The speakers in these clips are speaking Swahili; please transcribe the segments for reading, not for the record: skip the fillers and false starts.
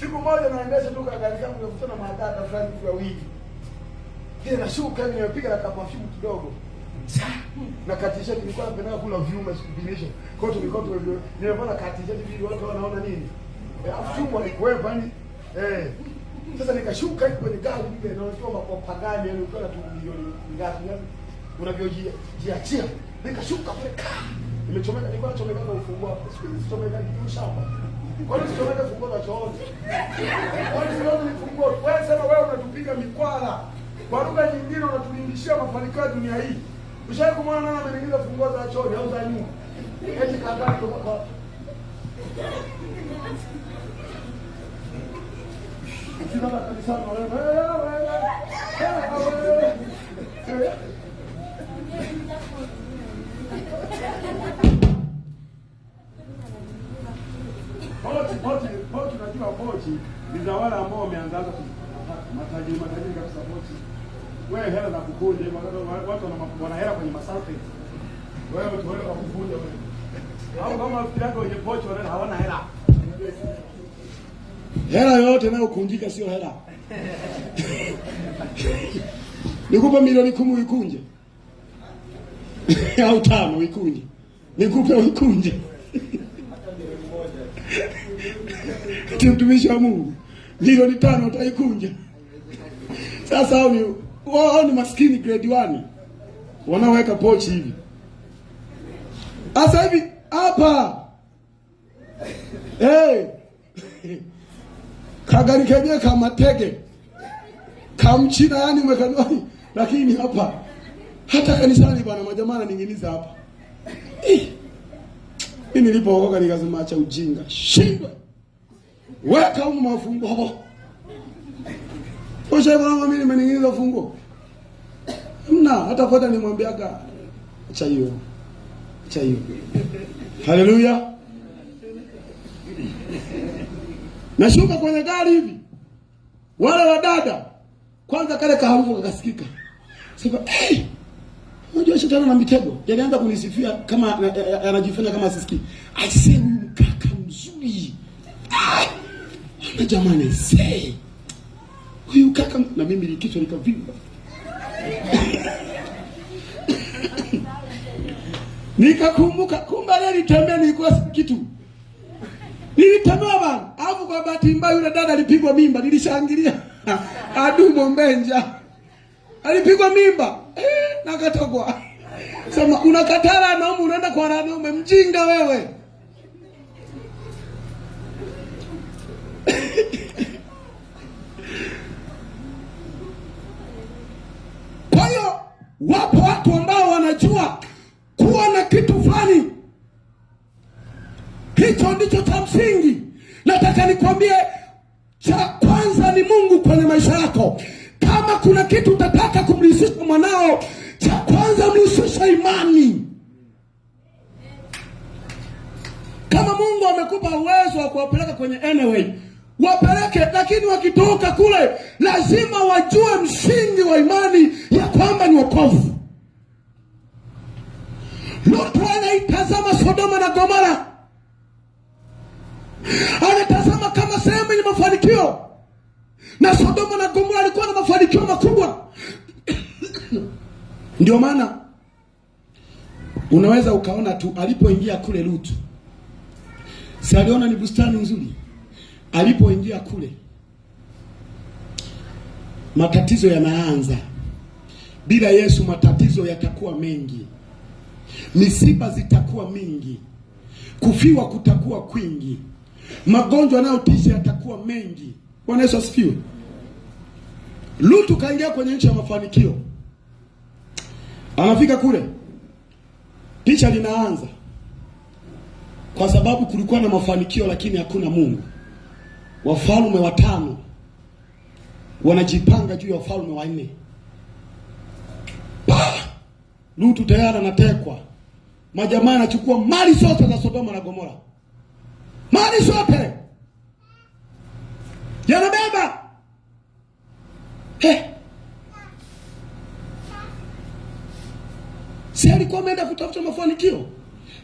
Siku moja naendesha tu gari yangu nikakutana na madada fulani wawili. Kile nashuka nimepiga na perfume kidogo. Na katisha nilikuwa napenda kula viuma sikubinisha. Kwa hiyo tulikuwa nimepata katisha hivi watu wanaona nini? Afumu alikuwepo yani sasa nikashuka kwenye gari ile na unajua mapagani yani ukiwa tu milioni ngapi unavyojiachia. Nikashuka pale nimechomeka nilikuwa nachomeka kwa ufunguo hapo. Siku hizi chomeka kitu shamba. Kwa nini chomeka funguo la chooni? Kwa nini leo nifunguo? Wewe sema wewe unatupiga mikwala. Kwa lugha nyingine unatulindishia mafanikio ya dunia hii. Ushawahi kumwona nani ameningiza funguo za chooni au za nyumba? Eti kadhaa kwa kwa. Ukitaka kabisa na wewe. Pochi najua pochi ni za wale ambao wameanza matajiri kabisa pochi. Wewe hela za kukunja watu wana hela kwenye masafi. Wewe tuone kwa kukunja wewe. Au kama rafiki yako wenye pochi wale hawana hela. Hela yote nayo kunjika sio hela. Nikupe milioni 10 uikunje. Au 5 uikunje. Nikupe uikunje. Mtumishi wa Mungu milioni 5 utaikunja. Sasa wao ni maskini grade 1 wanaweka pochi hivi. Sasa hivi hapa kagari kenyewe kama tege kamchina yani umekanoi, lakini hapa hata kanisani bwana majamana ninginiza hapa. Mimi nilipookoka nikasema acha ujinga. Shindwe. Weka huko mafungo hapo. Ushaona mimi nimeninginiza fungo. Mna hata fadha nimwambiaga acha hiyo. Acha hiyo. Haleluya. Nashuka kwenye gari hivi. Wale wadada kwanza kale kaharufu kakasikika. Sema unajua shetani na mitego. Yalianza kunisifia kama anajifanya kama asisikii. Aisee huyu kaka mzuri. Na jamani say. Huyu kaka na mimi likichwa likavimba. Nikakumbuka kumbe leo nitembea nilikuwa kitu. Nilitembea bana. Alafu kwa bahati mbaya yule dada alipigwa mimba, nilishangilia. Adumo Mbenja. Alipigwa mimba. Nakatogwa. Sema unakatala na unaenda kwa wanaume mjinga wewe. Kwa hiyo wapo watu ambao wanajua kuwa na kitu fulani. Hicho ndicho cha msingi. Nataka nikwambie cha kwanza ni Mungu kwenye maisha yako. Kama kuna kitu utataka kumlisisha mwanao, cha kwanza mlisisha imani. Kama Mungu amekupa uwezo wa kuwapeleka kwenye anyway, wapeleke, lakini wakitoka kule lazima wajue msingi wa imani ya kwamba ni wokovu. Lutu anaitazama Sodoma na Gomora. Anatazama kama sehemu yenye mafanikio. Na Sodoma na Gomora alikuwa na mafanikio makubwa. Ndio maana unaweza ukaona tu alipoingia kule Lutu. Si aliona ni bustani nzuri. Alipoingia kule matatizo yanaanza. Bila Yesu matatizo yatakuwa mengi. Misiba zitakuwa mingi. Kufiwa kutakuwa kwingi. Magonjwa yanayotisha yatakuwa mengi. Bwana Yesu asifiwe. Lutu kaingia kwenye nchi ya mafanikio. Anafika kule. Picha linaanza. Kwa sababu kulikuwa na mafanikio lakini hakuna Mungu. Wafalme 5 wanajipanga juu ya wafalme 4. Lutu tayari anatekwa. Majamaa anachukua mali zote za Sodoma na Gomora. Mali zote yanabeba. Si alikuwa ameenda kutafuta mafanikio?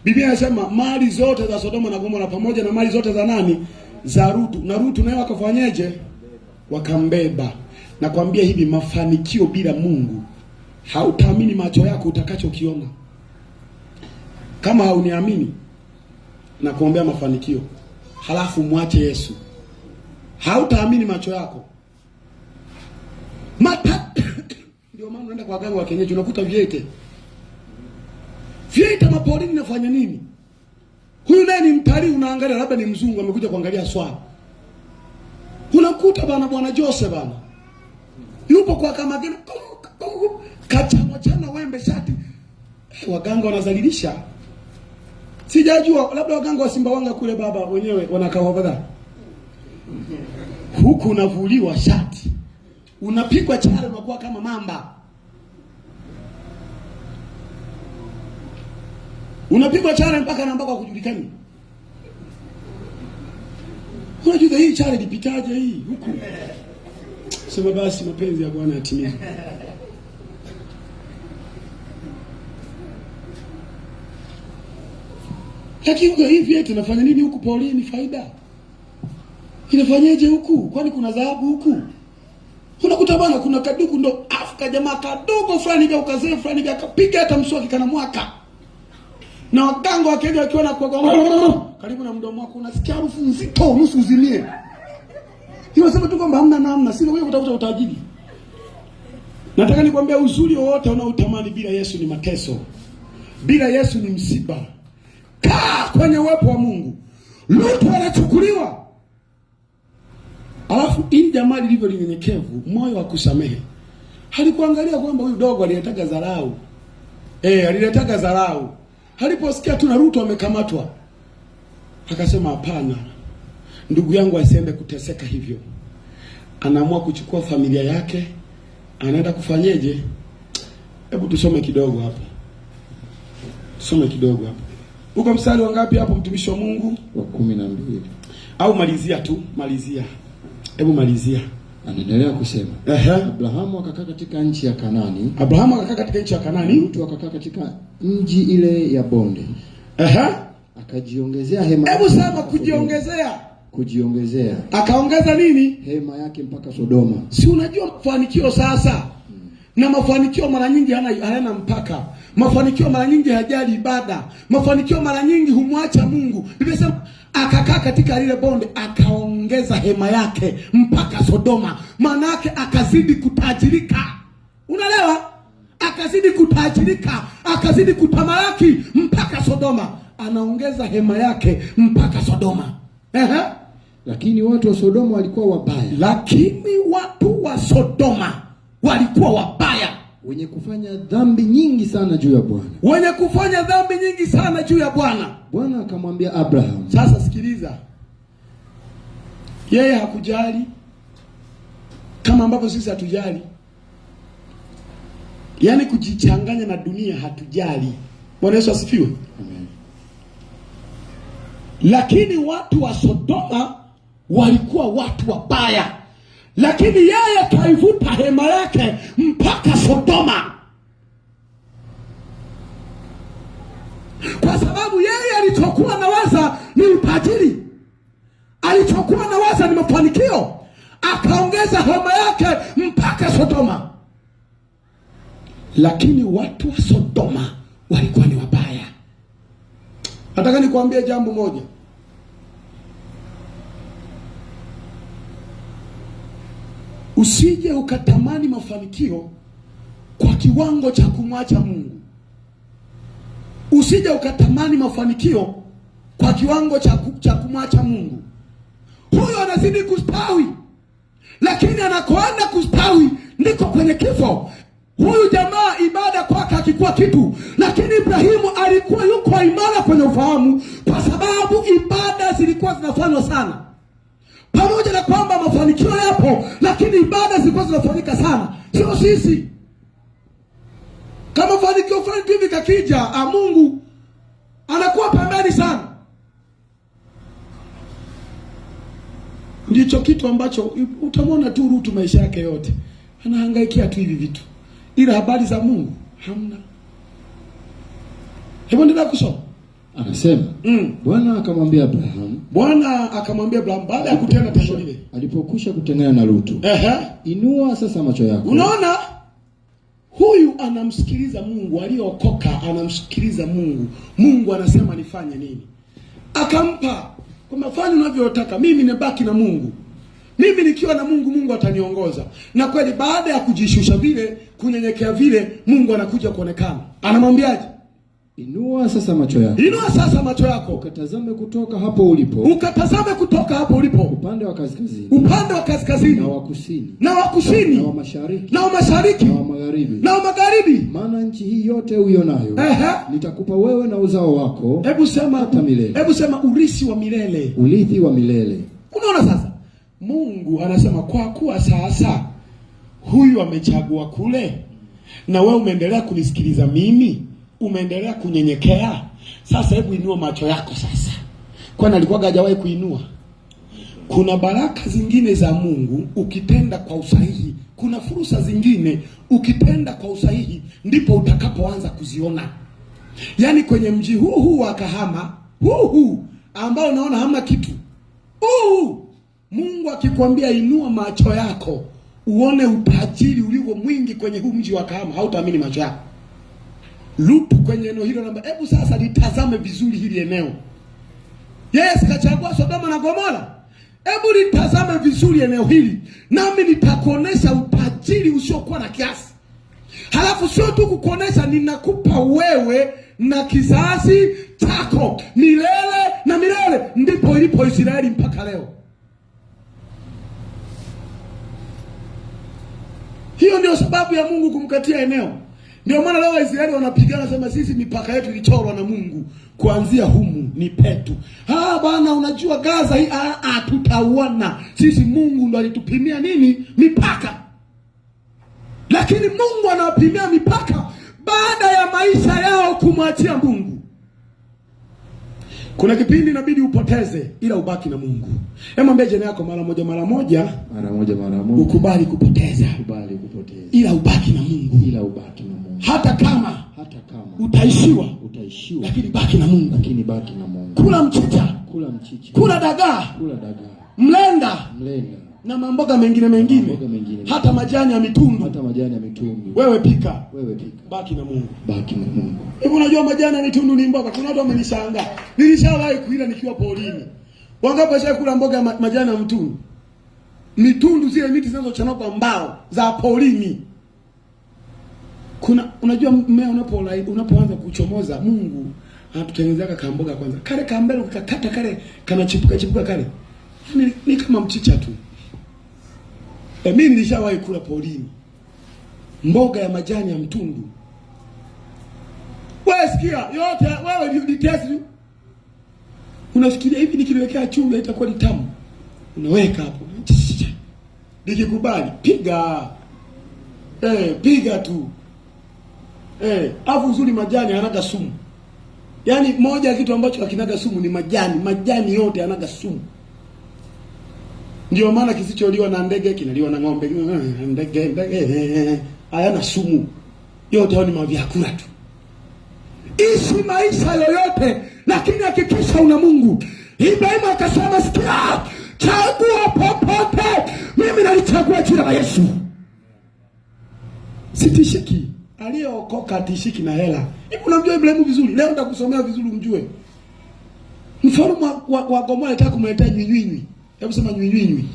Biblia inasema mali zote za Sodoma na Gomora pamoja na mali zote za nani? za Rutu, na Rutu naye wakafanyaje? Wakambeba. Nakwambia hivi, mafanikio bila Mungu, hautaamini macho yako utakachokiona. Kama hauniamini, na kuombea mafanikio, halafu mwache Yesu, hautaamini macho yako. Ndio maana unaenda kwa waganga wa kienyeji, unakuta viete maporini nafanya nini? Huyu naye ni mtalii, unaangalia labda ni mzungu amekuja kuangalia swala. Unakuta bwana Jose yupo kwa Kamagina, kachana wembe shati. Waganga wanazalilisha. Sijajua, labda waganga wa Simbawanga kule baba wenyewe wanakaa badala. Huku unavuliwa shati, unapigwa chale, unakuwa kama mamba. Unapigwa chale mpaka na mpaka kujulikani. Unajua hii chale lipitaje hii huku? Sema basi mapenzi ya Bwana yatimie. Lakini hivi eti nafanya nini huku Pauline faida? Inafanyaje huku? Kwani kuna dhahabu huku? Unakuta bwana kuna kaduku ndo Afrika jamaa kadogo fulani hivi ukazee fulani hivi akapiga hata mswaki kana mwaka. Na waganga wakaenda wakiona kwa karibu na mdomo wako unasikia harufu nzito nusu uzilie. Hiyo sema tu kwamba hamna namna, sio wewe utakuta utajiri. Nataka nikwambie uzuri wote unaotamani bila Yesu ni mateso. Bila Yesu ni msiba. Kaa kwenye uwepo wa Mungu. Lutu anachukuliwa. Alafu ili jamaa lilivyo linyenyekevu, moyo wa kusamehe. Halikuangalia kwamba huyu dogo aliyetaka dharau. Aliletaka dharau. Haliposikia tu na Lutu amekamatwa, akasema hapana, ndugu yangu asiende kuteseka hivyo. Anaamua kuchukua familia yake, anaenda kufanyeje? Hebu tusome kidogo hapo. Tusome kidogo hapo. Uko mstari wa ngapi hapo mtumishi wa Mungu? Wa 12. Au malizia tu, malizia. Hebu malizia. Anaendelea kusema. Abrahamu akakaa katika nchi ya Kanani. Abrahamu akakaa katika nchi ya Kanani. Lutu akakaa katika mji ile ya bonde. Akajiongezea hema. Hebu sema kujiongezea. Kujiongezea. Akaongeza nini? Hema yake mpaka Sodoma. Si unajua mafanikio sasa? Na mafanikio mara nyingi hayana mpaka. Mafanikio mara nyingi hajali ibada. Mafanikio mara nyingi humwacha Mungu. Biblia inasema akakaa katika lile bonde, akaongeza hema yake mpaka Sodoma. Maana yake akazidi kutajirika. Unaelewa? Akazidi kutajirika, akazidi kutamalaki mpaka Sodoma. Anaongeza hema yake mpaka Sodoma. Lakini watu wa Sodoma walikuwa wabaya. Lakini watu wa Sodoma walikuwa wabaya, wenye kufanya dhambi nyingi sana juu ya Bwana. Wenye kufanya dhambi nyingi sana juu ya Bwana. Bwana akamwambia Abraham. Sasa sikiliza. Yeye hakujali kama ambavyo sisi hatujali. Yaani kujichanganya na dunia hatujali. Bwana Yesu asifiwe. Amen. Lakini watu wa Sodoma walikuwa watu wabaya. Lakini yeye kaivuta hema yake mpaka Sodoma. Kwa sababu yeye alichokuwa nawaza ni utajiri. Alichokuwa nawaza ni mafanikio. Akaongeza hema yake mpaka Sodoma. Lakini watu wa Sodoma walikuwa ni wabaya. Nataka nikuambie jambo moja. Usije ukatamani mafanikio kwa kiwango cha kumwacha Mungu. Usije ukatamani mafanikio kwa kiwango cha kumwacha Mungu. Huyo anazidi kustawi, lakini anakoenda kustawi ndiko kwenye kifo. Huyu jamaa ibada kwake hakikuwa kitu, lakini Ibrahimu alikuwa yuko imara kwenye ufahamu, kwa sababu ibada zilikuwa zinafanywa sana. Pamoja na kwamba mafanikio yapo, lakini ibada zilikuwa zinafanyika sana. Sio sisi. Kama mafanikio fulani hivi kakija, Mungu anakuwa pembeni sana. Ndicho kitu ambacho utamwona tu Rutu maisha yake yote anahangaikia tu hivi vitu, ila habari za Mungu hamna. Hebu ndio kusoma. Anasema Bwana akamwambia Abrahamu baada ya kutenda tendo lile, alipokwisha kutengana na Lutu, inua sasa macho yako. Unaona, huyu anamsikiliza Mungu, aliyookoka anamsikiliza Mungu. Mungu anasema nifanye nini, akampa kwa mafanya unavyotaka. Mimi nibaki na Mungu, mimi nikiwa na Mungu, Mungu ataniongoza. Na kweli baada ya kujishusha vile, kunyenyekea vile, Mungu anakuja kuonekana. Anamwambiaje? Inua sasa macho yako. Inua sasa macho yako. Ukatazame kutoka hapo ulipo. Ukatazame kutoka hapo ulipo. Upande wa kaskazini. Upande wa kaskazini. Na wa kusini. Na wa kusini. Na wa mashariki. Na wa mashariki. Na wa magharibi. Na wa magharibi. Maana nchi hii yote uionayo, nitakupa wewe na uzao wako. Hebu sema hata milele. Hebu sema urithi wa milele. Urithi wa milele. Unaona sasa? Mungu anasema kwa kuwa sasa huyu amechagua kule, na wewe umeendelea kunisikiliza mimi, umeendelea kunyenyekea. Sasa hebu inua macho yako sasa. Kwani alikuwa hajawahi kuinua? Kuna baraka zingine za Mungu ukitenda kwa usahihi. Kuna fursa zingine ukitenda kwa usahihi ndipo utakapoanza kuziona. Yaani kwenye mji huu wa Kahama, huu ambao unaona hamna kitu. Mungu akikwambia inua macho yako uone utajiri ulivyo mwingi kwenye huu mji wa Kahama, hautaamini macho yako. Lutu kwenye eneo hilo namba, hebu sasa litazame vizuri hili eneo. Yes, kachagua Sodoma na Gomora. Hebu litazame vizuri eneo hili, nami nitakuonesha utajiri usiokuwa na kiasi. Halafu sio tu kukuonesha, ninakupa wewe na kizazi chako milele na milele. Ndipo ilipo Israeli mpaka leo. Hiyo ndio sababu ya Mungu kumkatia eneo. Ndio maana leo Waisraeli wanapigana, sema sisi mipaka yetu ilichorwa na Mungu, kuanzia humu ni petu. Bwana unajua Gaza hii tutauana. Sisi Mungu ndo alitupimia nini? Mipaka. Lakini Mungu anawapimia mipaka baada ya maisha yao kumwachia Mungu. Kuna kipindi inabidi upoteze ila ubaki na Mungu. Mwambie jirani yako mara moja. Ukubali kupoteza. Ila ubaki na Mungu. Hata kama utaishiwa, lakini baki na Mungu. Kula mchicha. Kula dagaa. Mlenda. Na mamboga mengine. Hata majani ya mitundu. Wewe pika. Baki na Mungu. Hivi unajua majani ya mitundu ni mboga? Kuna watu wamenishangaa. Nilishawahi kuila nikiwa porini. Wangapi washakula mboga majani ya mitundu? Mitundu zile miti zinazochanwa kwa mbao za porini. Unajua mmea unapoanza kuchomoza, Mungu anatutengenezea kamboga kwanza. Kale kambele ukakata kale kanachipuka kale. Ni kama mchicha tu. Mimi nilishawahi kula porini mboga ya majani ya mtundu. Wewe sikia, yote wewe ni test. Unafikiria hivi nikiwekea chumvi itakuwa tamu. Unaweka hapo. Nikikubali, piga. Piga tu. Afu uzuri majani hanaga sumu. Yaani moja kitu ambacho hakinaga sumu ni majani. Majani yote hanaga sumu. Ndio maana kisicholiwa na ndege kinaliwa na ng'ombe. Ndege hayana sumu. Yote hao ni mavyakula tu. Ishi maisha yoyote, lakini hakikisha una Mungu. Ibrahimu akasema, sikia, chagua popote. Mimi nalichagua jina la Yesu. Sitishiki. Aliyeokoka atishiki na hela. Hivi unamjua Ibrahimu vizuri? Leo nitakusomea vizuri umjue. Mfalme wa Gomora alitaka kumletea nywinywi. Hebu sema nywinywi.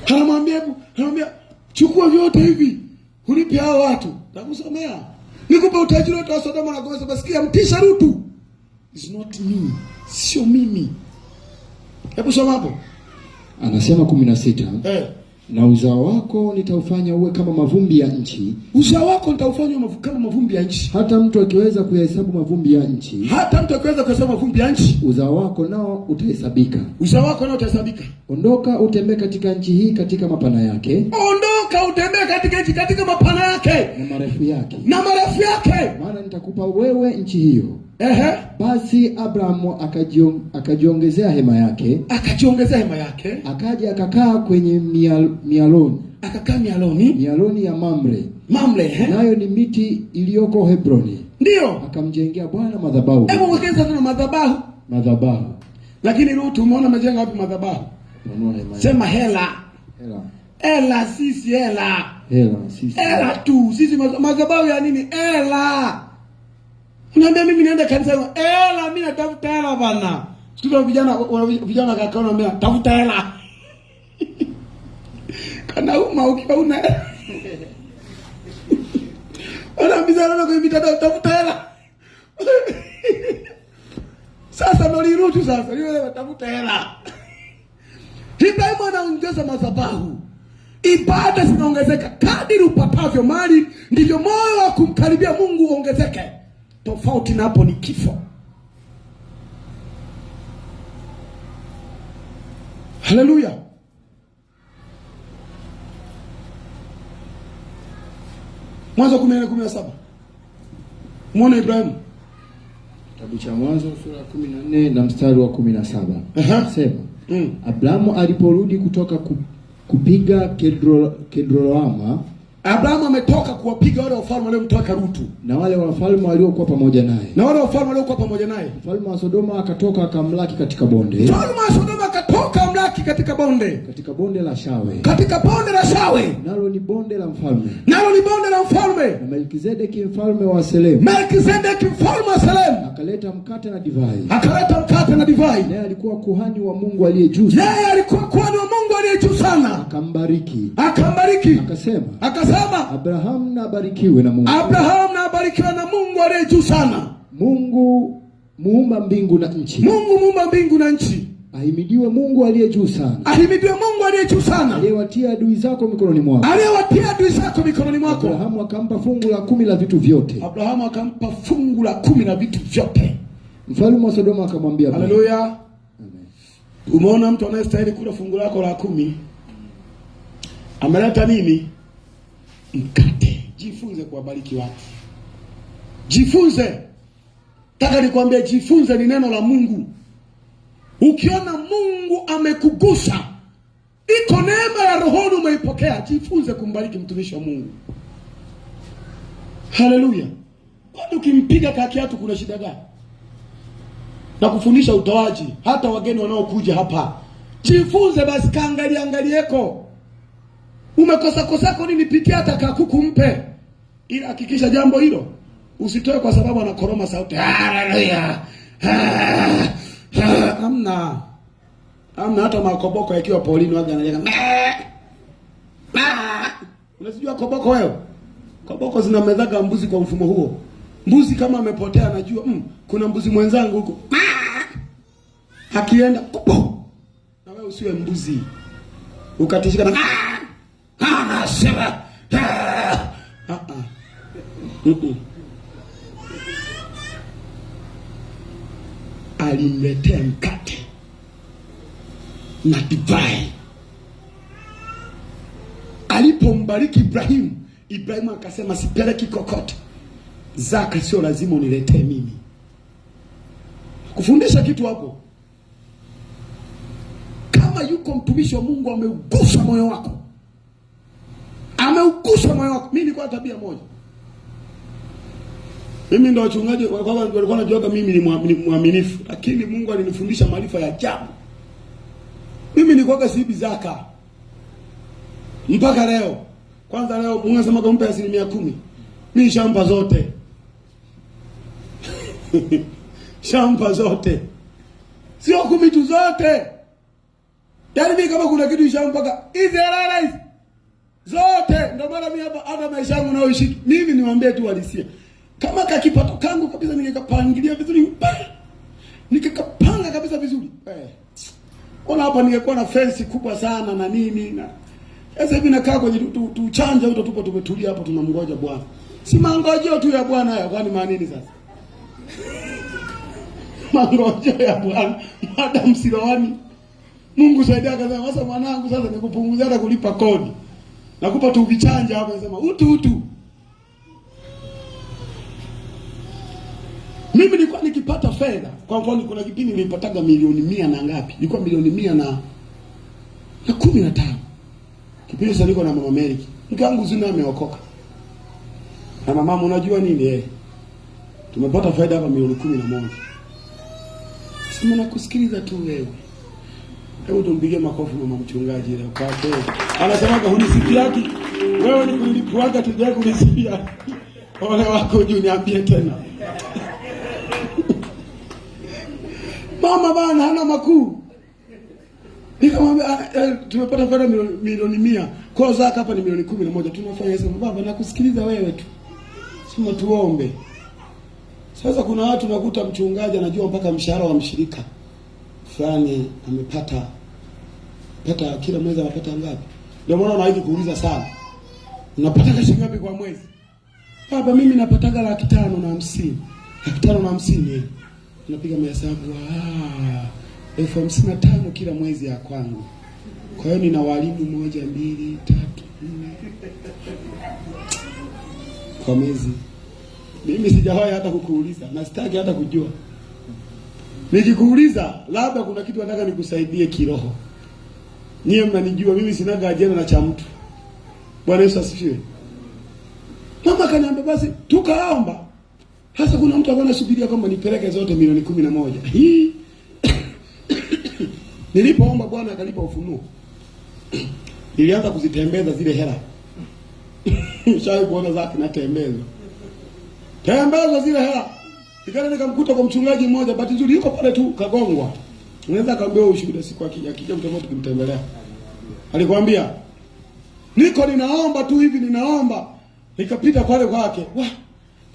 Anamwambia chukua vyote hivi. Unipe hao watu. Nitakusomea. Nikupe utajiri wote wa Sodoma na Gomora. Sikia, mtisha Lutu. It's not me. Sio mimi. Hebu soma hapo. Anasema 16. Na uzao wako nitaufanya uwe kama mavumbi ya nchi. Uzao wako nitaufanya kama mavumbi ya nchi. Hata mtu akiweza kuhesabu mavumbi ya nchi. Uzao wako nao utahesabika. Ondoka utembee katika nchi hii katika mapana yake. Na marefu yake. Maana nitakupa wewe nchi hiyo. Basi Abrahamu akajiongezea hema yake. Akaja akakaa kwenye mialoni. Mialoni ya Mamre. Nayo ni miti iliyoko Hebroni. Ndio. Akamjengea Bwana madhabahu. Hebu mwekeza sana madhabahu. Madhabahu. Lakini Rutu umeona amejenga wapi madhabahu? Sema hela. Hela. Hela sisi hela. Hela sisi. Hela tu. Sisi madhabahu ya nini? Hela. Unaambia mimi niende kanisa, hela mimi natafuta hela bana. Sio vijana kakaona mimi tafuta hela. Kana ukiwa una Wanaambizana kwa mitandao tafuta hela. Sasa ndo lirutu sasa. Yule tafuta hela. Ibrahim anaongeza madhabahu. Ibada zinaongezeka kadiri upatavyo mali, ndivyo moyo wa kumkaribia Mungu uongezeke. Tofauti na hapo ni kifo. Haleluya. Mwanzo 14:17. Muone Ibrahim. Kitabu cha Mwanzo sura ya 14 na mstari wa 17. Sema. Abrahamu aliporudi kutoka kupiga Kedorlaoma. Abrahamu ametoka kuwapiga wale wafalme waliomtoka Rutu. Na wale wafalme waliokuwa pamoja naye. Mfalme wa Sodoma akatoka akamlaki katika bonde. Katika bonde la Shawe. Nalo ni bonde la mfalme. Na Melkizedeki mfalme wa Salemu. Akaleta mkate na divai. Naye alikuwa kuhani wa Mungu aliye juu sana. Akambariki. Akasema Abrahamu na abarikiwe na Mungu. Aliye juu sana. Mungu muumba mbingu na nchi. Ahimidiwe Mungu aliye juu sana. Aliyewatia adui zako mikononi mwako. Abrahamu akampa fungu la 10 la vitu vyote. Mfalme wa Sodoma akamwambia. Haleluya. Amen. Umeona mtu anayestahili kula fungu lako la 10. Ameleta nini? Mkate. Jifunze kuwabariki watu. Jifunze. Nataka nikwambie jifunze ni neno la Mungu. Ukiona Mungu amekugusa, iko neema ya rohoni umeipokea, jifunze kumbariki mtumishi wa Mungu. Haleluya. Kwani ukimpiga kakiatu kuna shida gani? Na kufundisha utoaji hata wageni wanaokuja hapa. Jifunze basi, angalieko. Umekosa kosako nini, pikia hata kakuku mpe. Ila hakikisha jambo hilo usitoe kwa sababu anakoroma sauti. Haleluya. Amna hata makoboko yakiwa polini waga analeka. Unasijua koboko wewe? Koboko zinamedhaga mbuzi kwa mfumo huo. Mbuzi kama amepotea anajua kuna mbuzi mwenzangu huko. Akienda na wewe usiwe mbuzi. Ukatishika na sema. Alimletea mkate na divai. Alipombariki Ibrahimu akasema sipeleki kokote. Zaka sio lazima uniletee mimi. Kufundisha kitu hapo. Kama yuko mtumishi wa Mungu ameugusa moyo wako. Mimi nilikuwa tabia moja. Mimi ndo wachungaji walikuwa wanajua mimi ni mwaminifu, lakini Mungu alinifundisha maarifa ya ajabu. Mimi nilikuwa siibi zaka. Mpaka leo. Kwanza leo Mungu anasema kumpa 10%. Mimi shampa zote. Shampa zote. Sio 10 tu zote. Yaani mimi kama kuna kitu shampa hizi halala hizi zote. Ndio maana mimi hapa maisha yangu naoishi. Mimi niwaambie tu walisia. Kama kakipato kangu kabisa ningekapangilia vizuri. Nikakapanga kabisa vizuri. Ona hapa ningekuwa na fence kubwa sana na nini na sasa hivi nakaa kwenye tuchanja huko tupo tumetulia hapo tunamngoja Bwana. Si mangojeo tu ya Bwana haya, kwani maana nini sasa? Mangojeo ya Bwana, madam silawani. Mungu saidia akasema, "Sasa mwanangu sasa nikupunguzia hata kulipa kodi. Nakupa tu vichanja hapa," anasema, "Utu." Mimi nilikuwa nikipata fedha. Kwa mfano kuna kipindi nilipataga milioni 100 na ngapi? Ilikuwa milioni 100 na 15. Kipindi sasa niko na mama Mary. Mke wangu Zuna ameokoka. Na mama unajua nini Tumepata faida hapa milioni 11. Sema nakusikiliza tu wewe. Hebu tumpigie makofi mama mchungaji leo kwa kweli. Anasemaga hunisikiaki. Wewe ni kulilipuaga tuje kunisikia. Ole wako juu niambie tena. Mama bana hana makuu. Nikamwambia tumepata faida milioni 100. Kwa zaka hapa ni milioni 11. Tunafanya sema baba nakusikiliza wewe tu. Sema tuombe. Sasa kuna watu nakuta mchungaji anajua mpaka mshahara wa mshirika fulani amepata kila mwezi anapata ngapi. Ndio maana unaiki kuuliza sana. Unapata shilingi ngapi kwa mwezi? Baba mimi napataga 550,000. 550,000. Unapiga mahesabu 55,000 kila mwezi ya kwangu. Kwa hiyo nina walimu 1 2 3 4 kwa mwezi. Mimi sijawahi hata kukuuliza na sitaki hata kujua. Nikikuuliza labda kuna kitu nataka nikusaidie kiroho. Nyie mnanijua mimi sinaga ajenda na cha mtu. Bwana Yesu asifiwe. Mama kaniambia basi tukaomba. Sasa kuna mtu anasubiria kwamba nipeleke zote milioni 11. Hii. Nilipoomba Bwana akanipa ufunuo. Nilianza kuzitembeza zile hela. Shauri kuona zake natembeza. Tembeza zile hela. Nikaenda nikamkuta kwa mchungaji mmoja, bahati nzuri yuko pale tu Kagongwa. Unaweza kaambia ushuhuda siku akija mtakuwa tukimtembelea. Alikwambia, "Niko ninaomba tu hivi ninaomba." Nikapita pale kwake. Wah,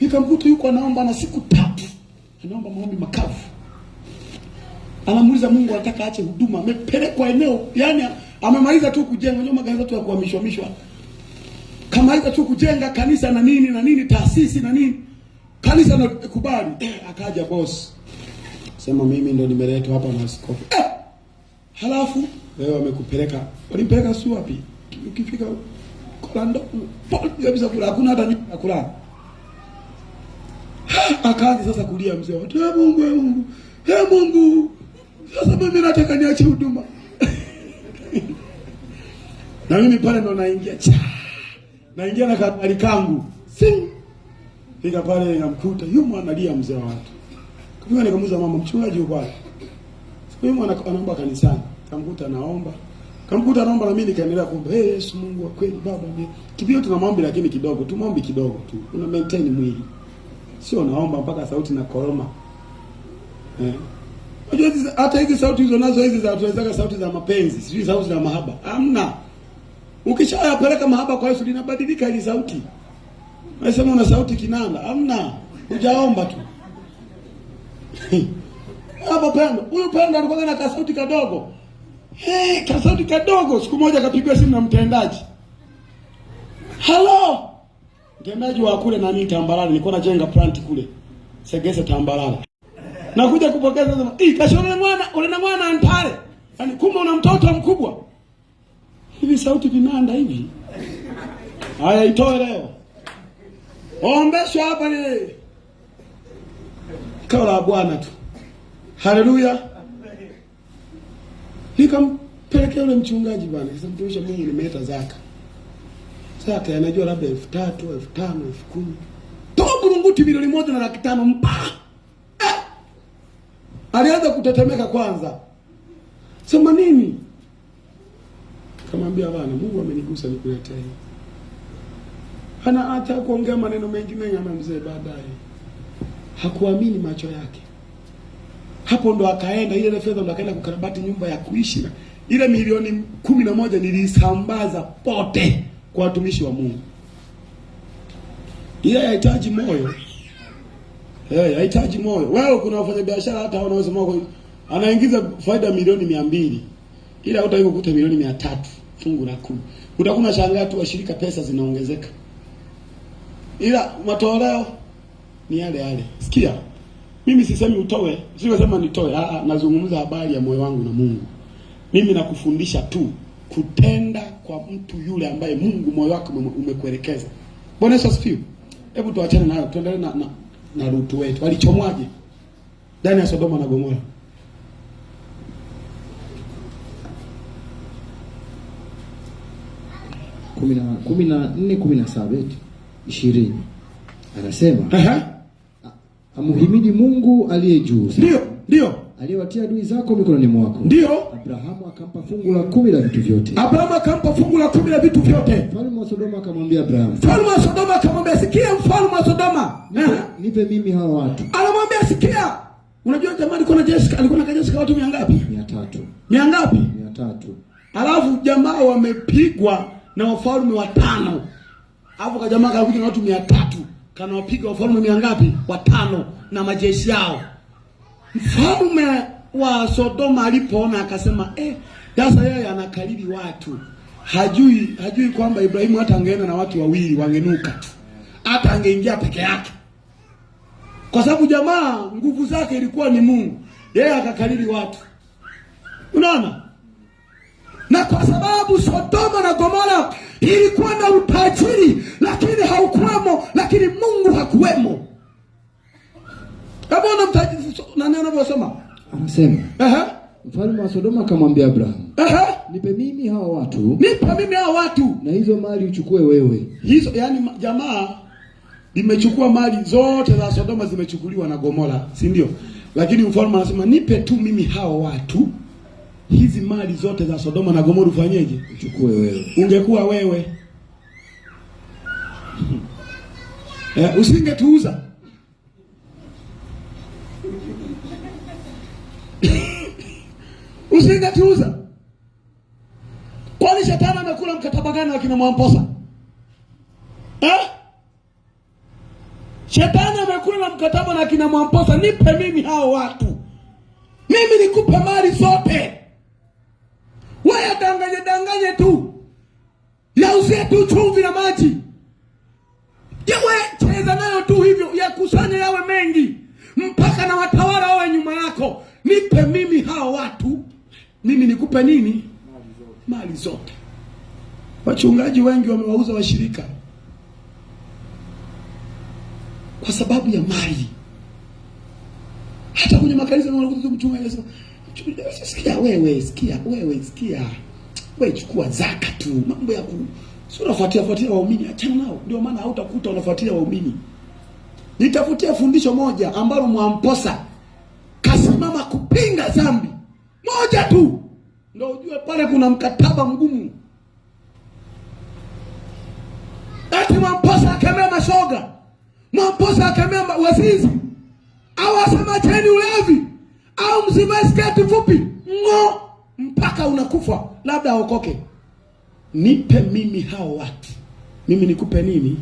nikamkuta yuko anaomba na siku 3. Anaomba maombi makavu. Anamuuliza Mungu anataka aache huduma, amepelekwa eneo, yani amemaliza tu kujenga nyuma kanisa tu ya kuhamishwa. Kamaliza tu kujenga kanisa na nini taasisi na nini. Kanisa nakubali. Akaja boss. Sema mimi ndo nimeletwa hapa na askofu. Halafu wewe wamekupeleka. Walimpeleka si wapi? Ukifika Kolando, kabisa kula hakuna hata nyumba ya kulala. Akaanza sasa kulia mzee. Mungu. Mungu. Sasa mimi nataka niache huduma. Na mimi pale ndo naingia. Naingia na kanali kangu. Sing. Fika pale nikamkuta yumo analia mzee wa watu. Kumbe nikamuuliza mama mchungaji yuko wapi? Siku hiyo anaomba kanisani. Kamkuta anaomba. Kamkuta anaomba na mimi nikaendelea kuomba. Yesu Mungu wa kweli baba mimi. Kibio tuna maombi lakini kidogo. Tumaombi kidogo tu. Una maintain mwili. Sio naomba mpaka sauti na koroma. Unajua hata hizi sauti hizo nazo hizi za tuwezaka sauti za mapenzi, sijui sauti za mahaba. Hamna. Ukishayapeleka mahaba kwa Yesu linabadilika ile sauti. Nasema una sauti kinanda. Hamna. Hujaomba tu. Hapo pendo. Huyu pendo alikuwa na kasauti kadogo. Kasauti kadogo. Siku moja kapigwa simu na mtendaji. Hello. Mtendaji wa kule nani Tambalala, nilikuwa najenga plant kule. Segese Tambalala. Nakuja kupokeza sema, "Kashone mwana, ule na mwana antare." Yaani kumbe una mtoto mkubwa. Hivi sauti vinanda hivi. Haya itoe leo. Ombeshwa hapa ni kaula Bwana tu. Haleluya. Nikampelekea yule mchungaji bwana. Sasa mtumisha Mungu nimeleta zaka. Zaka anajua labda 3,000, 5,000, 10,000. Toa burunguti milioni 1.5 mpa. Alianza kutetemeka kwanza. Sema nini? Kamwambia bwana Mungu amenigusa nikuletea hii. Hana hata kuongea maneno mengine kama mzee baadaye. Hakuamini macho yake. Hapo ndo akaenda ile fedha ndo akaenda kukarabati nyumba ya kuishi. Ile milioni 11 nilisambaza pote kwa watumishi wa Mungu. Ile haihitaji moyo. Haihitaji moyo. Wewe kuna wafanya biashara hata wanaweza mwa anaingiza faida milioni 200. Ila hutaiko kukuta milioni 300 fungu la 10. Utakuwa shangaa tu washirika pesa zinaongezeka. Ila matoleo ni yale. Sikia. Mimi sisemi utoe, sisema nitoe. Nazungumza habari ya moyo wangu na Mungu. Mimi nakufundisha tu kutenda kwa mtu yule ambaye Mungu moyo wake umekuelekeza. Bwana Yesu asifiwe. Hebu tuachane nayo, tuendelee na Lutu wetu. Alichomwaje ndani ya Sodoma na Gomora? Kumi na 20 anasema Amuhimidi Mungu aliye juu. Ndio. Aliyewatia adui zako mikononi mwako. Ndio. Abrahamu akampa fungu la 10 la vitu vyote. Abrahamu akampa fungu la 10 la vitu vyote. Mfalme wa Sodoma akamwambia Abrahamu. Mfalme wa Sodoma akamwambia, sikia mfalme wa Sodoma. Nipe mimi hao watu. Anamwambia sikia. Unajua jamaa alikuwa na Jessica watu 100 ngapi? 300. 100 ngapi? 300. Alafu jamaa wamepigwa na wafalme 5. Alafu kwa jamaa kakuja na watu 300. Kana wapiga wafalme 100 ngapi? 5 na majeshi yao. Mfalme wa Sodoma alipoona akasema, sasa yeye anakariri watu. Hajui kwamba Ibrahimu hata angeenda na watu 2 wangenuka tu. Hata angeingia peke yake. Kwa sababu jamaa nguvu zake ilikuwa ni Mungu. Yeye akakariri watu. Unaona? Na kwa sababu Sodoma na Gomora ilikuwa na utajiri lakini haukuwemo, lakini Mungu hakuwemo. Kabona mtajiri na neno anasema? Anasema, mfalme wa Sodoma akamwambia Abrahamu, nipe mimi hao watu. Na hizo mali uchukue wewe. Hizo yani jamaa limechukua mali zote za Sodoma zimechukuliwa na Gomora, si ndio? Lakini mfalme anasema nipe tu mimi hao watu. Hizi mali zote za Sodoma na Gomora ufanyeje? Uchukue wewe. Ungekuwa wewe. Usingetuuza. Usingetuuza. Kwani shetani amekula mkataba gani na kina Mwamposa? Shetani amekula mkataba na kina Mwamposa, nipe mimi hao watu. Mimi nikupe mali zote. Wewe danganye tu. Yauzie tu chumvi na maji. Yewe cheza nayo tu hivyo, yakusanye yawe mengi. Mpaka na watawala wawe nyuma yako. Nipe mimi hao watu. Mimi nikupe nini? Mali zote. Wachungaji wengi wamewauza washirika kwa sababu ya mali. Hata kwenye makanisa wanakuta mchungaji anasema, sikia. Wewe chukua zaka tu. Mambo ya sio unafuatia waumini, achana nao. Ndio maana hautakuta unafuatia waumini. Nitafutia fundisho moja ambalo Mwamposa kasimama kupinga dhambi. Moja tu. Ndio ujue pale kuna mkataba mgumu. Ati Mwamposa akemea mashoga. Mwamposa akemea wazizi. Au asema teni ulevi. Au mzivae sketi fupi. Mpaka unakufa. Labda aokoke. Nipe mimi hao watu. Mimi nikupe nini?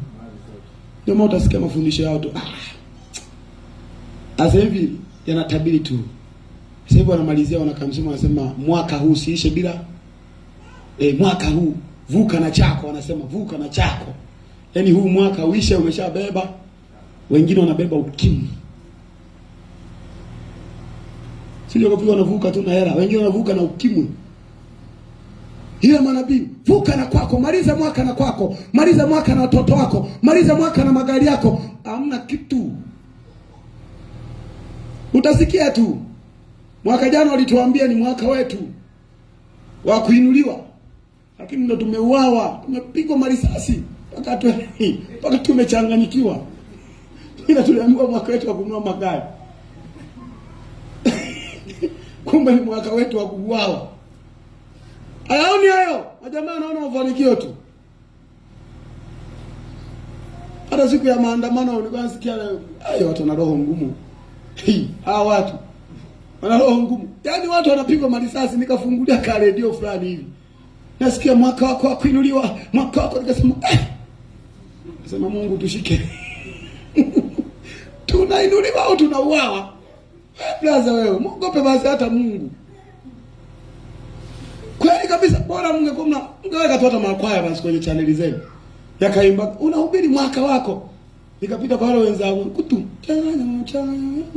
Ndio maana utasikia mafundisho yao tu. Sasa hivi yanatabiri tu. Sasa hivi wanamalizia wanakamsema wanasema mwaka huu siishe bila mwaka huu vuka na chako, wanasema vuka na chako. Yaani huu mwaka uishe umeshabeba. Wengine wanabeba ukimwi. Sio kwa wanavuka tu na hela, wengine wanavuka na ukimwi. Hiyo manabii, vuka na kwako, maliza mwaka na kwako, maliza mwaka na watoto wako, maliza mwaka na magari yako, hamna kitu. Utasikia tu. Mwaka jana walituambia ni mwaka wetu wa kuinuliwa. Lakini ndo tumeuawa, tumepigwa marisasi, mpaka tumechanganyikiwa. Ila tuliambiwa mwaka wetu wa kununua magari. Kumbe ni mwaka wetu wa kuuawa. Hayaoni hayo. Majamaa wanaona mafanikio tu. Hata siku ya maandamano nilikuwa hayo watu wana roho ngumu. Hawa watu wana roho ngumu. Yaani watu wanapigwa marisasi, nikafungulia ka radio fulani hivi. Nasikia mwaka wako wa kuinuliwa, mwaka wako, nikasema nasema Mungu tushike. Tunainuliwa au tunauawa? Blaza wewe, mwogope basi hata Mungu. Kweli kabisa, bora mngeweka tu hata makwaya basi kwenye channel zenu. Yakaimba, unahubiri mwaka wako. Nikapita kwa wale wenzangu, kutu,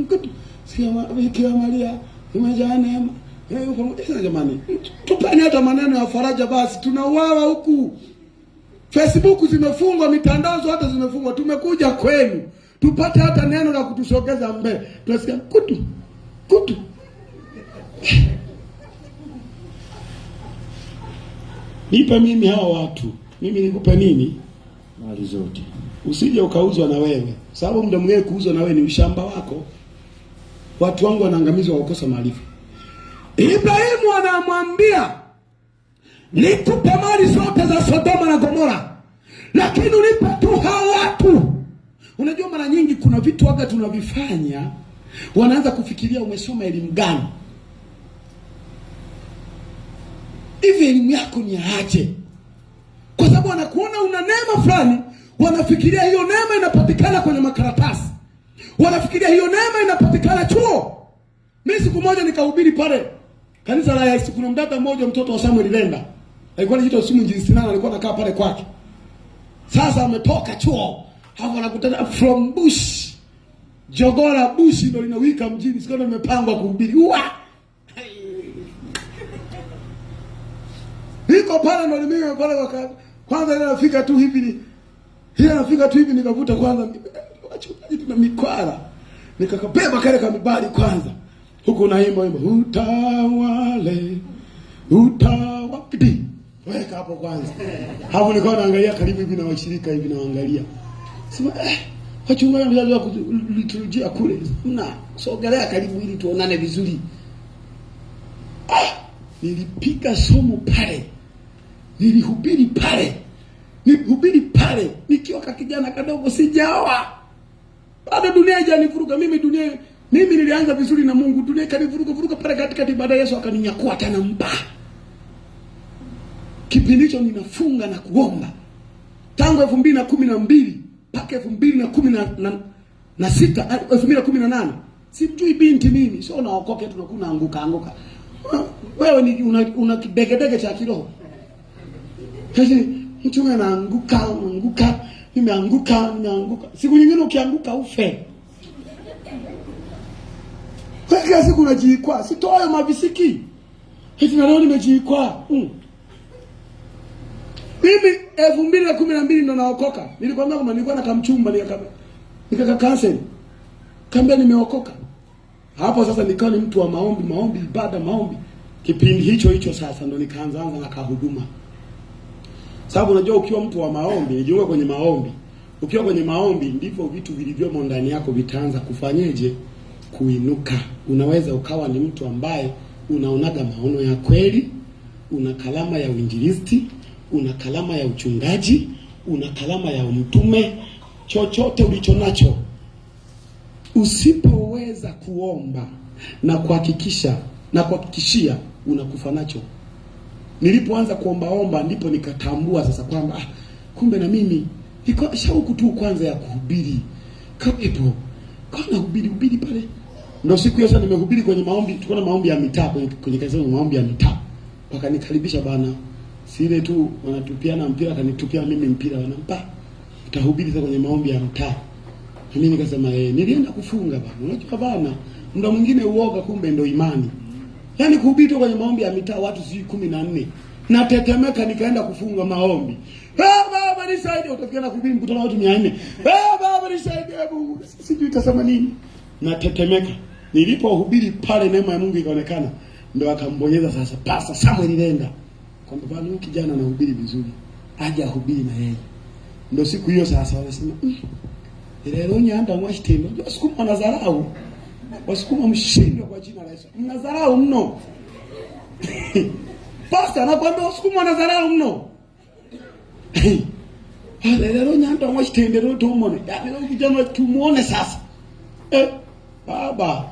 kutu. Sikia Maria, imejaa neema. Jamani, tupeni hata maneno ya faraja basi, tunauawa huku. Facebook zimefungwa, mitandao zote zimefungwa. Tumekuja kwenu tupate hata neno la kutusogeza mbele. Tunasikia kutu. Nipe mimi hao watu. Mimi nikupe nini? mali zote. Usije ukauzwa na wewe, sababu muda mwingine kuuzwa na wewe ni ushamba wako. Watu wangu wanaangamizwa kwa kukosa maarifa. Ibrahimu anamwambia, nikupe mali zote za Sodoma na Gomora, lakini unipe tu hao watu. Unajua mara nyingi kuna vitu waga tunavifanya, wanaanza kufikiria umesoma elimu gani. Hivi elimu yako ni aje? Kwa sababu wanakuona una neema fulani, wanafikiria hiyo neema inapatikana kwenye makaratasi. Wanafikiria hiyo neema inapatikana chuo. Mimi siku moja nikahubiri pale kanisa la Yesu, kuna mdada mmoja, mtoto wa Samuel Lenda. Alikuwa anaitwa Simu Jinsinana, alikuwa anakaa pale kwake. Sasa ametoka chuo. Hapo anakutana from bush. Jogora bush ndio linawika mjini. Sikuwa nimepangwa kuhubiri. Niko pale ndo mimi pale wakati. Kwanza ile nafika tu hivi nikavuta kwanza wachungaji tuna mikwara. Nikakabeba kale kamibali kwanza. Huko naimba utawapidi. Weka hapo kwanza. Hapo nilikuwa naangalia karibu hivi na washirika hivi naangalia. Sema wachungaji ndio liturujia kule. Sogelea karibu ili tuonane vizuri. Nilipiga somo pale. Nilihubiri pale. Nikiwa kijana kadogo sijaoa. Bado dunia haijanivuruga mimi nilianza vizuri na Mungu, dunia ikanivuruga pale katikati, baada Yesu akaninyakua tena mpa. Kipindi hicho ninafunga na kuomba. Tangu 2012 mpaka 2018. Sijui binti mimi, sio naokoke tunakuna anguka. Wewe ni una kidegedege cha kiroho. Kazi mtu anaanguka, nimeanguka. Siku nyingine ukianguka ufe. Kwa kila siku unajikwaa, sitoe mavisiki. Eti na leo nimejikwaa. Mimi 2012 ndo naokoka. Nilikwambia kama nilikuwa na kamchumba nikaka cancel. Kaambia nimeokoka. Hapo sasa nikawa ni mtu wa maombi, ibada, maombi. Kipindi hicho sasa ndo nikaanza na kahuduma. Sababu unajua ukiwa mtu wa maombi, ujiunge kwenye maombi. Ukiwa kwenye maombi ndivyo vitu vilivyomo ndani yako vitaanza kufanyeje? Kuinuka. Unaweza ukawa ni mtu ambaye unaonaga maono ya kweli, una kalama ya uinjilisti, una kalama ya uchungaji, una kalama ya mtume, chochote ulichonacho. Usipoweza kuomba na kuhakikishia unakufa nacho. Nilipoanza kuomba ndipo nikatambua sasa kwamba kumbe na mimi niko shauku tu kwanza ya kuhubiri. Kawepo. Kana hubiri pale. Ndio siku hiyo sasa nimehubiri kwenye maombi, tulikuwa na maombi ya mitaa kwenye kanisa la maombi ya mitaa. Wakanikaribisha bana. Sile tu wanatupiana mpira, akanitupia mimi mpira, wanampa. Utahubiri sasa kwenye maombi ya mtaa. Mimi nikasema nilienda kufunga bana. Unajua bana, muda mwingine uoga kumbe ndio imani. Yaani kuhubiri kwenye maombi ya mitaa watu 14. Natetemeka nikaenda kufunga maombi. Baba nisaidie, utafikia na kuhubiri mkutano watu 400. Baba nisaidie, sijui utasema nini. Natetemeka. Nilipohubiri pale neema ya Mungu ikaonekana, ndio akambonyeza sasa Pastor Samuel Lenda. Kwamba bwana huyu kijana anahubiri vizuri. Aje ahubiri na yeye. Ndio siku hiyo sasa wanasema, "Leo nyanda mwashitendo, wasukuma nazarau. Wasukuma mshindo kwa jina la Yesu. Mnazarau mno." Pastor anakuambia wasukuma nazarau mno. Leo nyanda mwashitendo tumuone. Leo kijana tumuone sasa. Baba,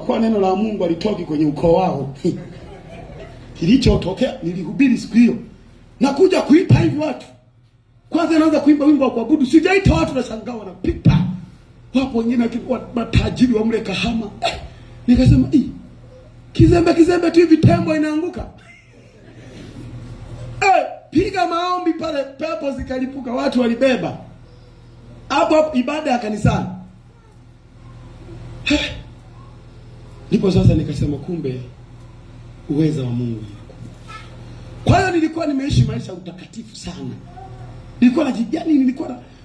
kwa neno la Mungu alitoki kwenye ukoo wao. Kilichotokea nilihubiri siku hiyo. Nakuja kuita hivi watu. Kwanza naanza kuimba wimbo wa kuabudu. Sijaita watu na shangaa wanapita. Wapo wengine walikuwa matajiri wa mle Kahama. Nikasema, kizembe tu hivi tembo inaanguka. Piga maombi pale, pepo zikalipuka, watu walibeba. Hapo ibada ya kanisani. Ndipo sasa nikasema kumbe uweza wa Mungu. Kwa hiyo nilikuwa nimeishi maisha utakatifu sana.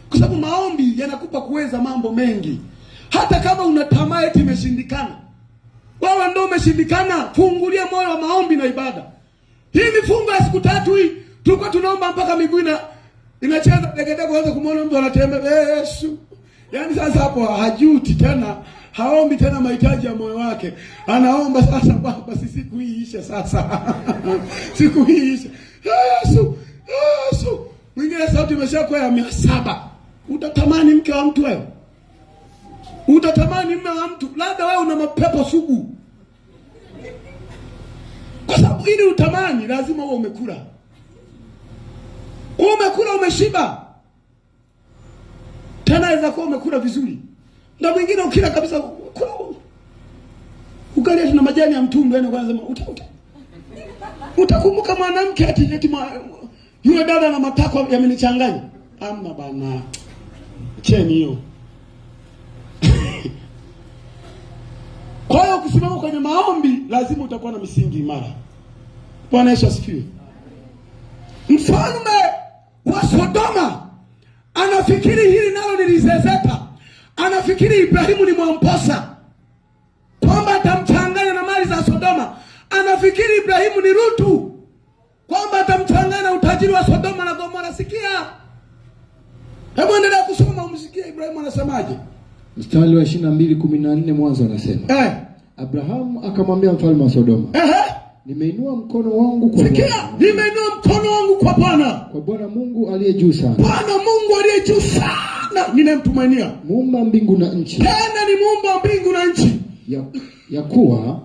Kwa sababu maombi yanakupa kuweza mambo mengi. Hata kama unatamaa eti imeshindikana. Wewe ndio umeshindikana, fungulia moyo wa maombi na ibada. Hii mifungo ya siku 3 hii tulikuwa tunaomba mpaka miguu inacheza degedege, kwanza kumwona mtu anatembea Yesu. Yaani sasa hapo hajuti tena, haombi tena mahitaji ya moyo wake. Anaomba sasa, Baba, si siku hii ishe sasa. Siku hii ishe. Yesu, Yesu. Mwingine sauti imeshakuwa ya 700. Utatamani mke wa mtu wewe? Utatamani mume wa mtu? Labda wewe una mapepo sugu. Kwa sababu ili utamani lazima uwe umekula. Umekula, umeshiba. Tena inaweza kuwa umekula vizuri. Na mwingine ukila kabisa kula ugali na majani ya mtundu, yani kwanza utakumbuka mwanamke ati yule dada na matako yamenichanganya. Ama bana. Cheni hiyo. Kwa hiyo ukisimama kwenye maombi lazima utakuwa na misingi imara. Bwana Yesu asifiwe. Mfalme wa Sodoma anafikiri hili nalo nilizezeka. Anafikiri Ibrahimu ni mwamposa, kwamba atamchanganya na mali za Sodoma. Anafikiri Ibrahimu ni Rutu, kwamba atamchanganya na utajiri wa Sodoma na Gomora. Sikia, hebu endelea kusoma umsikie Ibrahimu anasemaje. Mstari wa 22:14 mwanzo anasema. Abrahamu akamwambia mfalme wa Sodoma. Nimeinua mkono wangu kwa Bwana. Sikia, nimeinua mkono wangu kwa Bwana. Kwa Bwana Mungu aliye juu sana. Bwana Mungu aliye juu sana ninamtumainia. Muumba mbingu na nchi. Tena ni muumba mbingu na nchi. Ya kuwa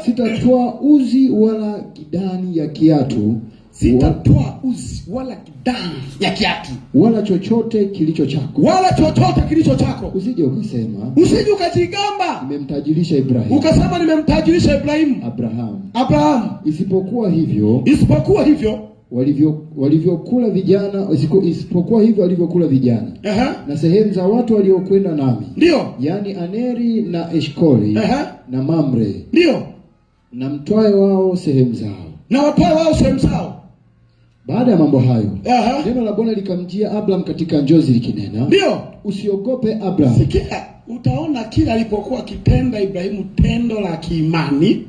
sitatoa uzi wala kidani ya kiatu. Sitatoa uzi wala kidani ya kiatu. Wala chochote kilicho chako. Wala chochote kilicho chako. Usije ukasema. Usije ukajigamba. Nimemtajirisha Ibrahimu. Ukasema nimemtajirisha Ibrahimu. Abrahamu. Isipokuwa hivyo. Walivyokula vijana, isipokuwa hivyo walivyokula vijana. Na sehemu za watu waliokwenda nami. Ndio. Yaani Aneri na Eshkoli na Mamre. Ndio. Na mtwae wao sehemu zao. Na watwae wao sehemu zao. Baada ya mambo hayo, neno la Bwana likamjia Abraham katika njozi likinena. Ndio. Usiogope Abraham. Sikia, utaona kila alipokuwa kitenda Ibrahimu tendo la kiimani,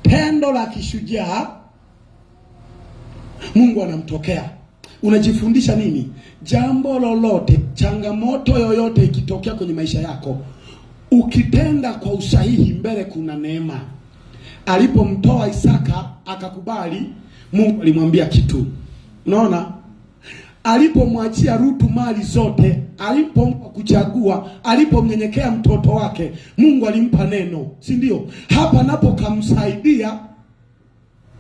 tendo la kishujaa, Mungu anamtokea. Unajifundisha nini? Jambo lolote, changamoto yoyote ikitokea kwenye maisha yako, ukitenda kwa usahihi, mbele kuna neema. Alipomtoa Isaka akakubali, Mungu alimwambia kitu. Unaona? Alipomwachia Rutu mali zote, alipompa kuchagua, alipomnyenyekea mtoto wake, Mungu alimpa neno, si ndio? Hapa napo kamsaidia,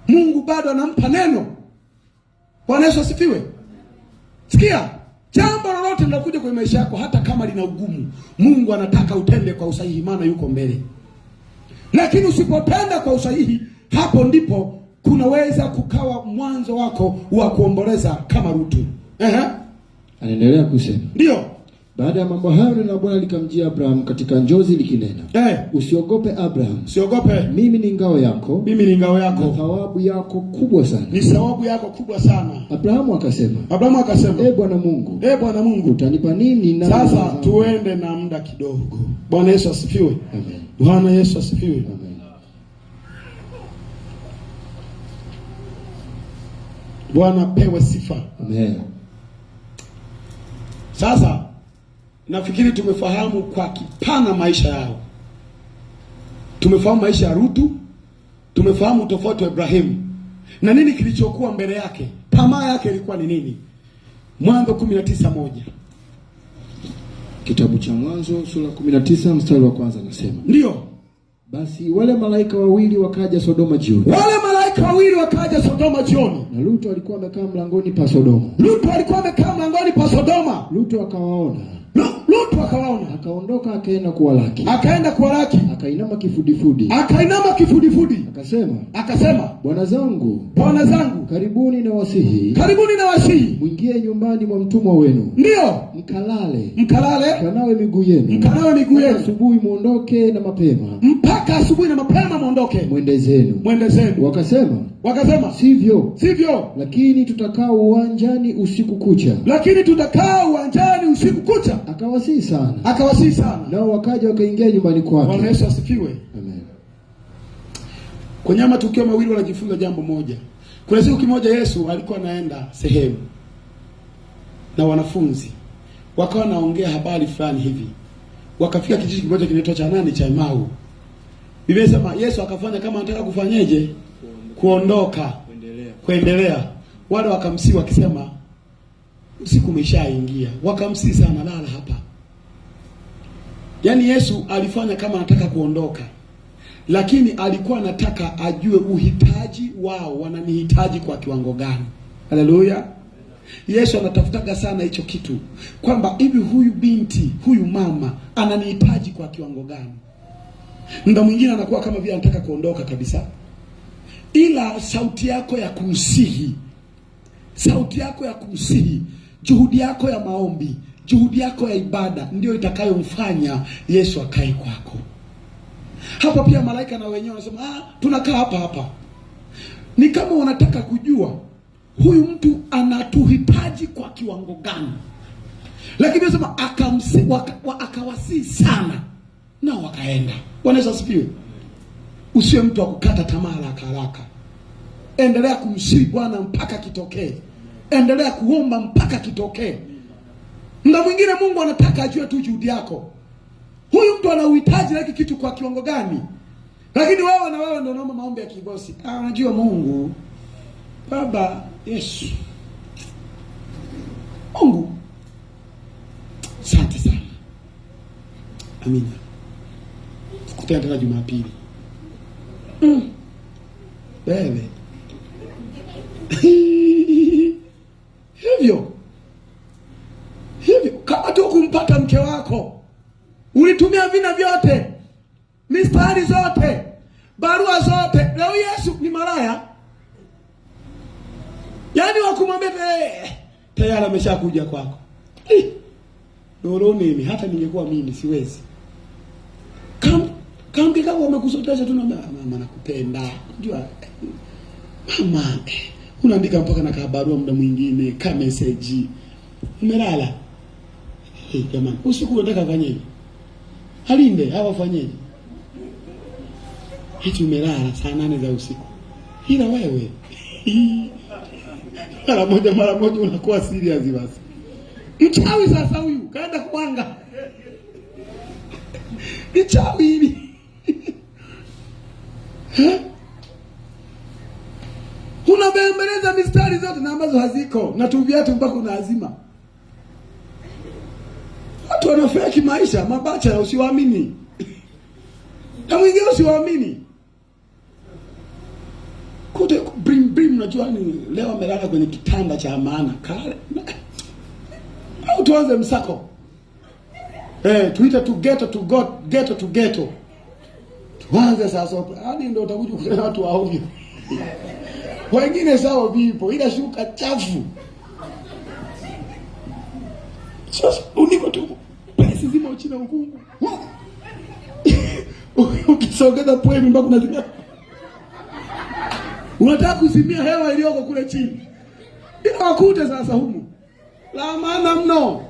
Mungu bado anampa neno. Bwana Yesu asifiwe. Sikia, jambo lolote linakuja kwenye maisha yako, hata kama lina ugumu, Mungu anataka utende kwa usahihi, maana yuko mbele. Lakini usipotenda kwa usahihi, hapo ndipo kunaweza kukawa mwanzo wako wa kuomboleza kama Rutu. Anaendelea kusema. Ndio. Baada ya mambo hayo neno la Bwana likamjia Abraham katika njozi likinena. Usiogope Abraham. Usiogope. Mimi ni ngao yako. Mimi ni ngao yako. Na thawabu yako kubwa sana. Ni thawabu yako kubwa sana. Abrahamu akasema. Bwana Mungu. Bwana Mungu. Utanipa nini na sasa tuende na muda kidogo. Bwana Yesu asifiwe. Amen. Bwana Yesu asifiwe. Amen. Bwana pewe sifa. Amen. Sasa nafikiri tumefahamu kwa kipana maisha yao. Tumefahamu maisha ya Rutu, tumefahamu tofauti wa Ibrahimu na nini kilichokuwa mbele yake. Tamaa yake ilikuwa ni nini? Mwanzo 19:1. Kitabu cha Mwanzo sura 19 mstari wa kwanza nasema. Ndio. Basi wale malaika wawili wakaja Sodoma jioni. Na Lutu alikuwa amekaa mlangoni pa Sodoma. Lutu akawaona. Akaondoka akaenda kuwalaki. Akainama kifudifudi. Akasema, Bwana zangu, karibuni na wasihi. Mwingie nyumbani mwa mtumwa wenu. Ndio. Mkalale. Mkanawe miguu yenu. Asubuhi muondoke na mapema. Mpaka asubuhi na mapema muondoke. Mwende zenu. Wakasema, sivyo. Lakini tutakaa uwanjani usiku kucha. Akawasihi sana. Nao wakaja wakaingia nyumbani kwake. Bwana Yesu asifiwe. Amen. Kwenye matukio mawili wanajifunza jambo moja. Kuna siku kimoja Yesu alikuwa anaenda sehemu. na wanafunzi wakawa naongea habari fulani hivi, wakafika kijiji kimoja kinaitwa cha nani, cha Emau. Biblia inasema Yesu akafanya kama anataka kufanyeje, kuondoka, kuendelea. Wale wakamsii wakisema usiku umeshaingia, wakamsii sana, lala hapa. Yaani Yesu alifanya kama anataka kuondoka, lakini alikuwa anataka ajue uhitaji wao, wananihitaji kwa kiwango gani. Haleluya. Yesu anatafutaga sana hicho kitu, kwamba hivi huyu binti, huyu mama ananihitaji kwa kiwango gani. Muda mwingine anakuwa kama vile anataka kuondoka kabisa, ila sauti yako ya kumsihi, sauti yako ya kumsihi, juhudi yako ya maombi, juhudi yako ya ibada ndio itakayomfanya Yesu akae kwako. Hapa pia malaika na wenyewe wanasema tunakaa hapa hapa. Ni kama wanataka kujua huyu mtu anatuhitaji kwa kiwango gani. Lakini anasema akawasii sana na wakaenda. Bwana Yesu asifiwe. Usiwe mtu wa kukata tamaa haraka. Endelea kumsihi Bwana mpaka kitokee. Endelea kuomba mpaka kitokee. Muda mwingine Mungu anataka ajue tu juhudi yako. Huyu mtu anauhitaji hiki kitu kwa kiwango gani? Lakini wewe ndio unaomba maombi ya kibosi. Unajua Mungu, Baba Yesu, Mungu, asante sana. Amina. Tukutane tena Jumapili. Bebe. Hivyo kama tu kumpata mke wako, ulitumia vina vyote, mistari zote, barua zote, leo Yesu ni malaya. Yaani wakumwambia tayari ameshakuja kwako. Ndio mimi, hata ningekuwa mimi siwezi. Kama wamekusotesha tu, na mama nakupenda. Unajua mama, unaandika mpaka na barua muda mwingine, kama message. Umelala. Jamani, usiku unataka fanyeje? Halinde hawa fanyeje? Hichi umelala saa 8 za usiku. Ila wewe mara moja unakuwa serious basi. Mchawi sasa huyu, kaenda kuanga. Mchawi hivi. Unabembeleza mistari zote na ambazo haziko, na tu viatu mpaka unaazima. Watu wanafeki maisha, mabacha, usiwaamini. Na mwingine usiwaamini. Kote brim unajua ni leo amelala kwenye kitanda cha maana kale. Au tuanze msako. Tuita to ghetto to God, ghetto to ghetto. Tuanze sasa, hadi ndio utakuja kuona watu waovyo. Wengine sawa vipo, ila shuka chafu. Sasa uniko tu pesa zima uchina ukungu. Ukisogeza poemi mpaka unazimia. Unataka kuzimia hewa iliyoko kule chini. Ila wakute sasa humu. La maana mno.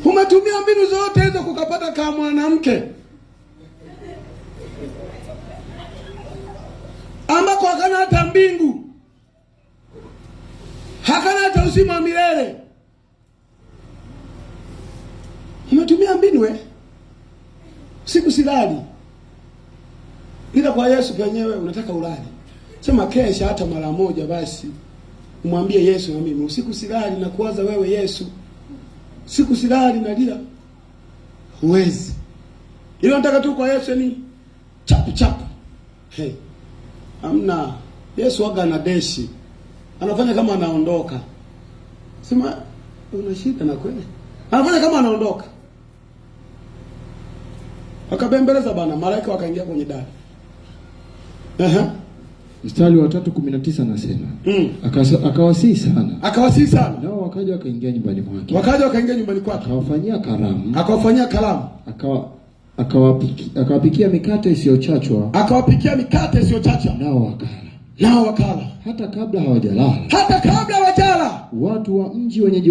Umetumia mbinu zote hizo kukapata kama mwanamke ambako hakana hata mbingu, hakana hata uzima milele. Umetumia mbinu siku silali. Ila kwa Yesu penyewe unataka ulali. Sema kesha hata mara moja basi. Umwambie Yesu, na mimi usiku silali na kuwaza wewe Yesu. Siku silali na lia. Huwezi. Ila nataka tu kwa Yesu ni chapu. Amna. Yesu waga na deshi. Anafanya kama anaondoka. Sema una shida na kweli. Anafanya kama anaondoka. Wakabembeleza bana, malaika wakaingia kwenye dari. Mstari wa 3:19 nasema. Akawasii sana. Nao wakaja wakaingia nyumbani mwake. Akawafanyia karamu. Akawapikia mikate isiyochachwa. Nao wakala. Hata kabla hawajalala. Watu wa mji wenyeji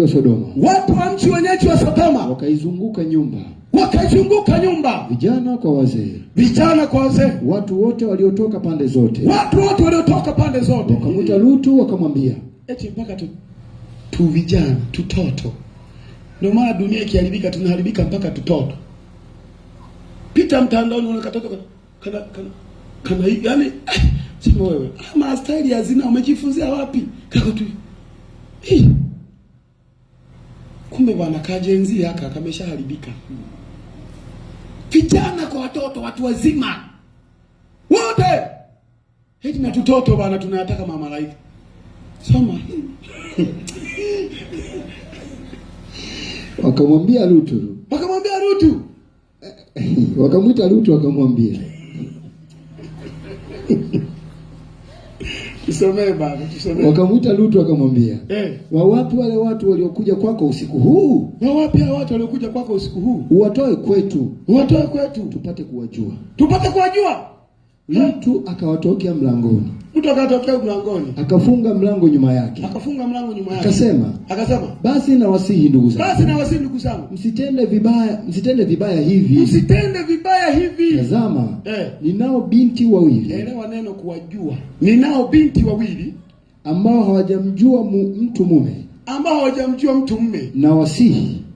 wa Sodoma. Wakaizunguka nyumba. Wakaizunguka nyumba, vijana kwa wazee, vijana kwa wazee, watu wote waliotoka pande zote, watu wote waliotoka pande zote. Wakamwita Lutu wakamwambia, eti mpaka tu vijana, tutoto. Ndio maana dunia ikiharibika tunaharibika mpaka tutoto. Pita mtandaoni unaona katoto kana yani sema wewe, ama style ya zina umejifunzia wapi? Kako tu. Kumbe bwana kajenzi haka kameshaharibika. Vijana kwa watoto, watu wazima. Wote. Heti na tutoto bwana tunayataka mama malaika. Soma. Wakamwambia Lutu. Wakamwita Lutu wakamwambia. Tusomee baba, tusomee. Wakamwita Lutu wakamwambia, wawapi wale watu waliokuja kwako usiku huu? Wawapi hao watu waliokuja kwako usiku huu? Uwatoe kwetu. Tupate kuwajua. Lutu akawatokea mlangoni. Akafunga mlango nyuma yake. Akasema, basi nawasihi ndugu zangu. Msitende vibaya hivi. Tazama, ninao binti wawili. Elewa neno kuwajua. Ninao binti wawili ambao hawajamjua mtu mume.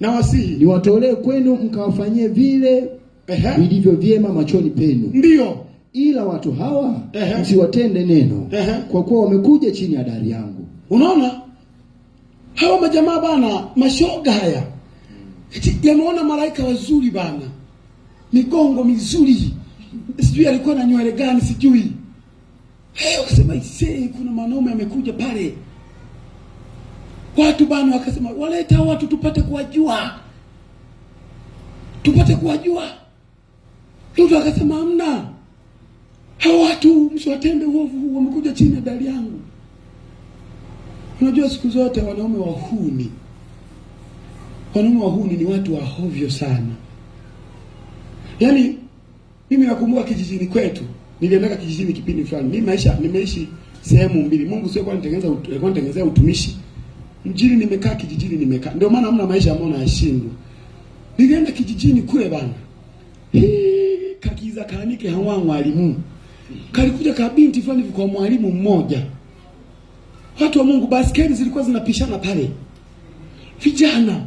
Nawasihi niwatolee kwenu mkawafanyie vile vilivyo vyema machoni penu. Ndio. Ila watu hawa msiwatende neno, kwa kuwa wamekuja chini ya dari yangu. Unaona? Hawa majamaa bana, mashoga haya. Yameona malaika wazuri bana. Migongo mizuri. Sijui alikuwa na nywele gani sijui. Wakasema kuna wanaume amekuja pale. Watu bana wakasema waleta watu tupate kuwajua. Lutu akasema hamna. Hao watu msiwatende uovu, wamekuja chini ya dari yangu. Unajua siku zote wanaume wahuni ni watu wa hovyo sana. Yaani mimi nakumbuka kijijini kwetu, nilienda kijijini kipindi fulani. Nimeishi sehemu mbili. Mungu sio kwa nitengeneza utumishi. Mjini nimekaa, kijijini nimekaa. Ndio maana hamna maisha ambayo nayashindwa. Nilienda kijijini kule bana. Kakiza kanike hawa mwalimu. Kalikuja kabinti fulani kwa mwalimu mmoja. Watu wa Mungu, baskeli zilikuwa zinapishana pale. Vijana.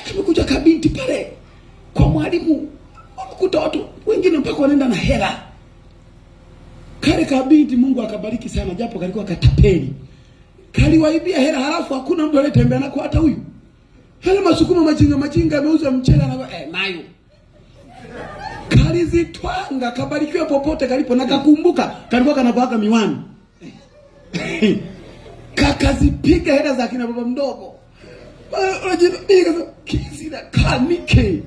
Kamekuja kabinti pale kwa mwalimu. Wamekuta watu wengine mpaka wanaenda na hela. Kale kabinti Mungu akabariki sana, japo kalikuwa katapeli. Kaliwaibia hela, halafu hakuna mtu aliyetembea nako hata huyu. Hela masukuma majinga ameuza mchele na nayo. Kalizitwanga, kabarikiwa popote kalipo, na kakumbuka kalikuwa kanavaa miwani. Kakazipiga hela za kina baba mdogo. Unajipiga kizi na kanike.